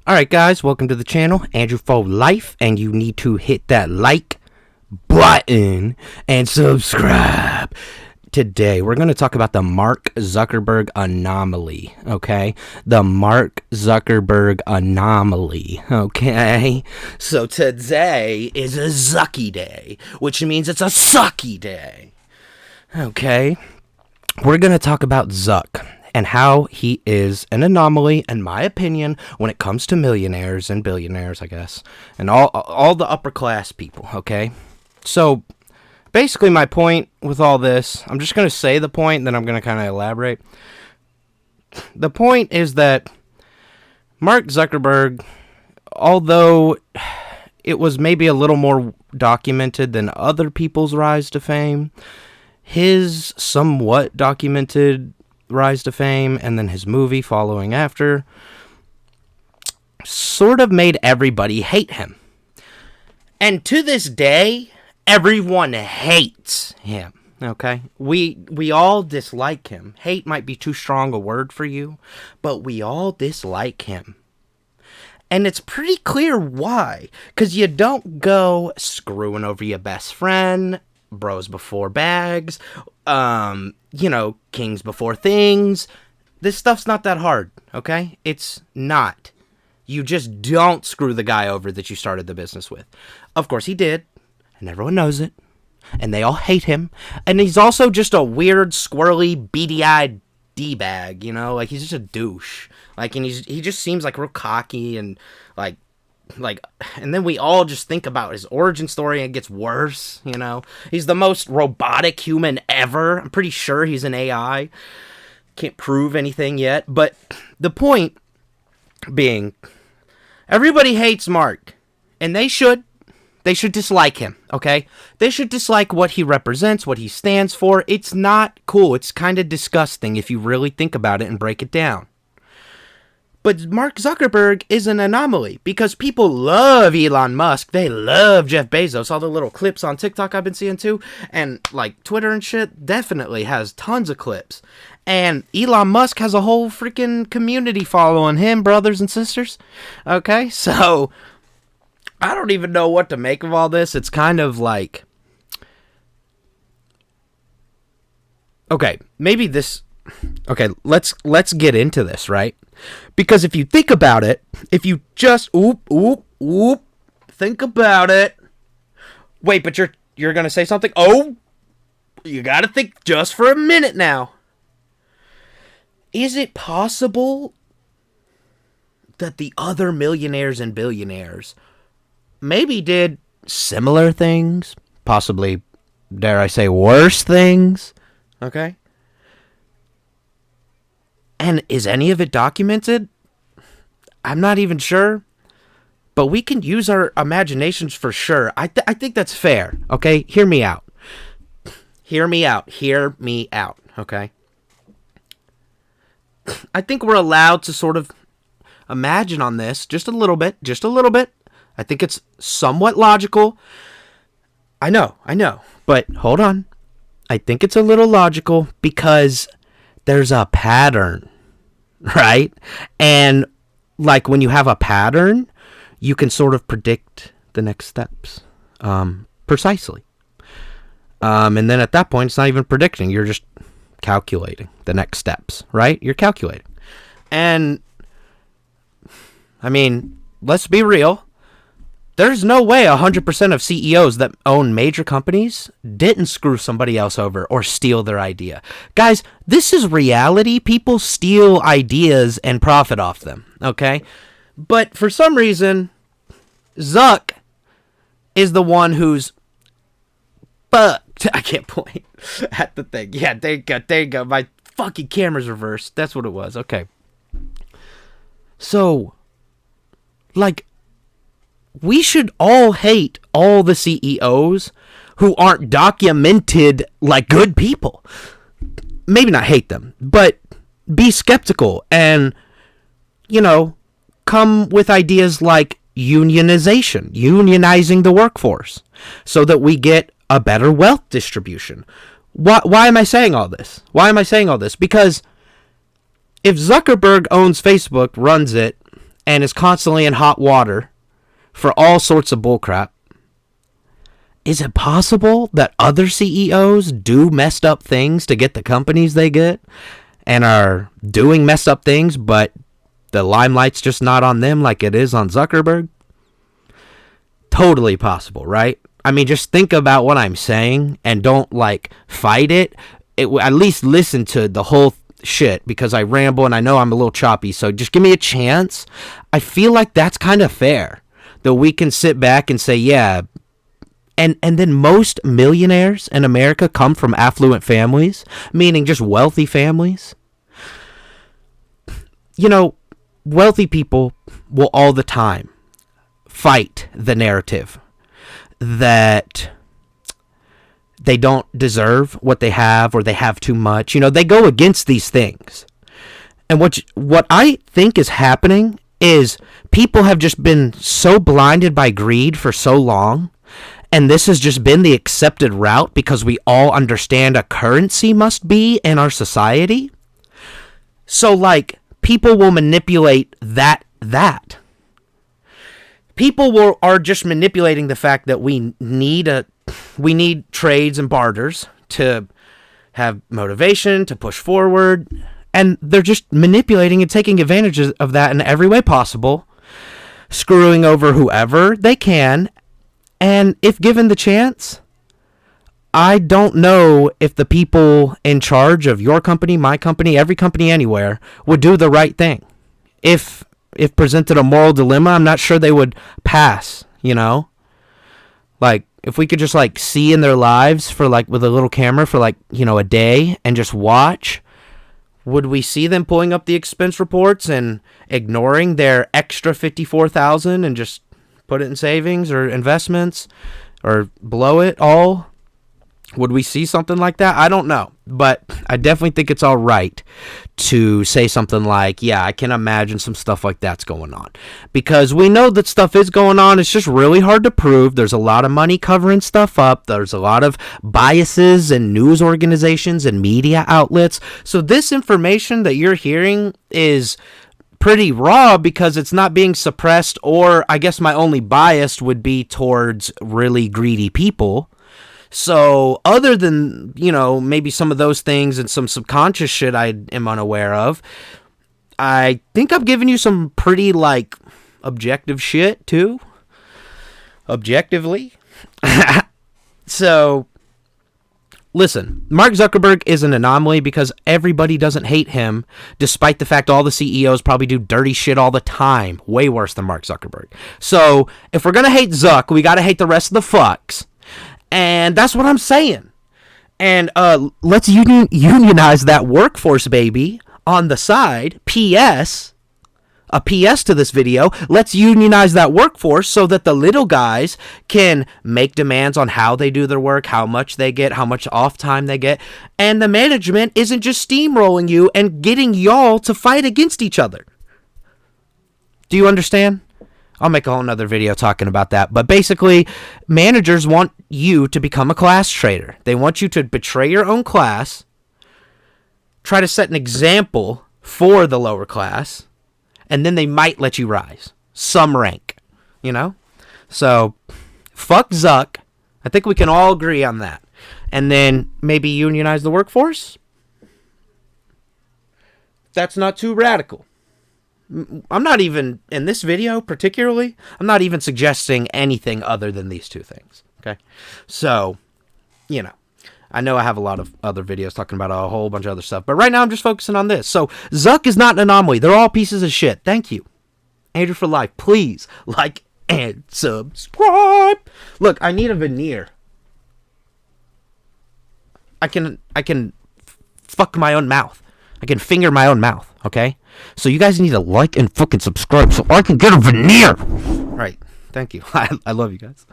Alright guys, welcome to the channel, Andrew for Life, and you need to hit that like button and subscribe. Today, we're going to talk about the Mark Zuckerberg anomaly, okay? The Mark Zuckerberg anomaly, okay? So today is a Zucky day, which means it's a sucky day, okay? We're going to talk about Zuck and how he is an anomaly, in my opinion, when it comes to millionaires and billionaires, I guess, and all the upper class people, okay? So, basically my point with all this, I'm just going to say the point, and then I'm going to kind of elaborate. The point is that Mark Zuckerberg, although it was maybe a little more documented than other people's rise to fame, his somewhat documented rise to fame and then his movie following after sort of made everybody hate him. And to this day, everyone hates him, okay? We all dislike him. Hate might be too strong a word for you, but we all dislike him. And it's pretty clear why. Because you don't go screwing over your best friend, bros before bags, kings before things. This stuff's not that hard, okay? It's not. You just don't screw the guy over that you started the business with. Of course he did, and everyone knows it, and they all hate him, and he's also just a weird, squirrely, beady-eyed D-bag, like he's just a douche. And he just seems like real cocky and and then we all just think about his origin story and it gets worse, He's the most robotic human ever. I'm pretty sure he's an AI. Can't prove anything yet, but the point being, everybody hates Mark, and they should. They should dislike him, okay? They should dislike what he represents, what he stands for. It's not cool. It's kind of disgusting if you really think about it and break it down. But Mark Zuckerberg is an anomaly because people love Elon Musk. They love Jeff Bezos. All the little clips on TikTok I've been seeing too. And Twitter and shit definitely has tons of clips. And Elon Musk has a whole freaking community following him, brothers and sisters. Okay, so I don't even know what to make of all this. It's kind of like, okay, maybe this, okay, let's get into this, right? Because if you think about it, if you just, think about it. Wait, but you're going to say something? Oh, you got to think just for a minute now. Is it possible that the other millionaires and billionaires maybe did similar things, possibly, dare I say, worse things, okay? And is any of it documented? I'm not even sure, but we can use our imaginations for sure. I think that's fair, okay? Hear me out. Hear me out, okay? I think we're allowed to sort of imagine on this just a little bit. I think it's somewhat logical. I know. But hold on. I think it's a little logical because there's a pattern, right? And when you have a pattern, you can sort of predict the next steps precisely. And then at that point, it's not even predicting. You're just calculating the next steps, right? You're calculating. And, I mean, let's be real. There's no way 100% of CEOs that own major companies didn't screw somebody else over or steal their idea. Guys, this is reality. People steal ideas and profit off them, okay? But for some reason, Zuck is the one who's fucked. I can't point at the thing. Yeah, there you go. My fucking camera's reversed. That's what it was. Okay. So, we should all hate all the CEOs who aren't documented like good people. Maybe not hate them, but be skeptical and, come with ideas like unionizing the workforce so that we get a better wealth distribution. Why am I saying all this? Because if Zuckerberg owns Facebook, runs it, and is constantly in hot water for all sorts of bullcrap, is it possible that other CEOs do messed up things to get the companies they get and are doing messed up things, but the limelight's just not on them like it is on Zuckerberg? Totally possible, right? I mean, just think about what I'm saying and don't fight it. At least listen to the whole shit, because I ramble and I know I'm a little choppy, so just give me a chance. I feel like that's kind of fair, that we can sit back and say, yeah. And then most millionaires in America come from affluent families, meaning just wealthy families. You know, wealthy people will all the time fight the narrative that they don't deserve what they have, or they have too much. You know, they go against these things. And what I think is happening is people have just been so blinded by greed for so long, and this has just been the accepted route because we all understand a currency must be in our society. So, people will manipulate that. People are just manipulating the fact that we need trades and barters to have motivation, to push forward, and they're just manipulating and taking advantage of that in every way possible, screwing over whoever they can. And if given the chance, I don't know if the people in charge of your company, my company, every company anywhere would do the right thing. If presented a moral dilemma, I'm not sure they would pass, you know? If we could just see in their lives for with a little camera for a day and just watch, would we see them pulling up the expense reports and ignoring their extra $54,000 and just put it in savings or investments or blow it all? Would we see something like that? I don't know. But I definitely think it's all right to say something like, yeah, I can imagine some stuff like that's going on. Because we know that stuff is going on. It's just really hard to prove. There's a lot of money covering stuff up. There's a lot of biases in news organizations and media outlets. So this information that you're hearing is pretty raw because it's not being suppressed, or I guess my only bias would be towards really greedy people. So other than, maybe some of those things and some subconscious shit I am unaware of, I think I've given you some pretty, objective shit, too. Objectively. So, listen, Mark Zuckerberg is an anomaly because everybody doesn't hate him, despite the fact all the CEOs probably do dirty shit all the time. Way worse than Mark Zuckerberg. So, if we're going to hate Zuck, we got to hate the rest of the fucks. And that's what I'm saying. And let's unionize that workforce, baby, on the side. P.S. A P.S. to this video. Let's unionize that workforce so that the little guys can make demands on how they do their work, how much they get, how much off time they get. And the management isn't just steamrolling you and getting y'all to fight against each other. Do you understand? I'll make a whole nother video talking about that. But basically, managers want you to become a class traitor. They want you to betray your own class, try to set an example for the lower class, and then they might let you rise. Some rank, So, fuck Zuck. I think we can all agree on that. And then maybe unionize the workforce? That's not too radical. I'm not even, in this video particularly, I'm not even suggesting anything other than these two things, okay? So, I know I have a lot of other videos talking about a whole bunch of other stuff, but right now I'm just focusing on this. So, Zuck is not an anomaly. They're all pieces of shit. Thank you. Andrew for life. Please, like and subscribe. Look, I need a veneer. I can fuck my own mouth. I can finger my own mouth, okay? So you guys need to like and fucking subscribe so I can get a veneer. All right. Thank you. I love you guys.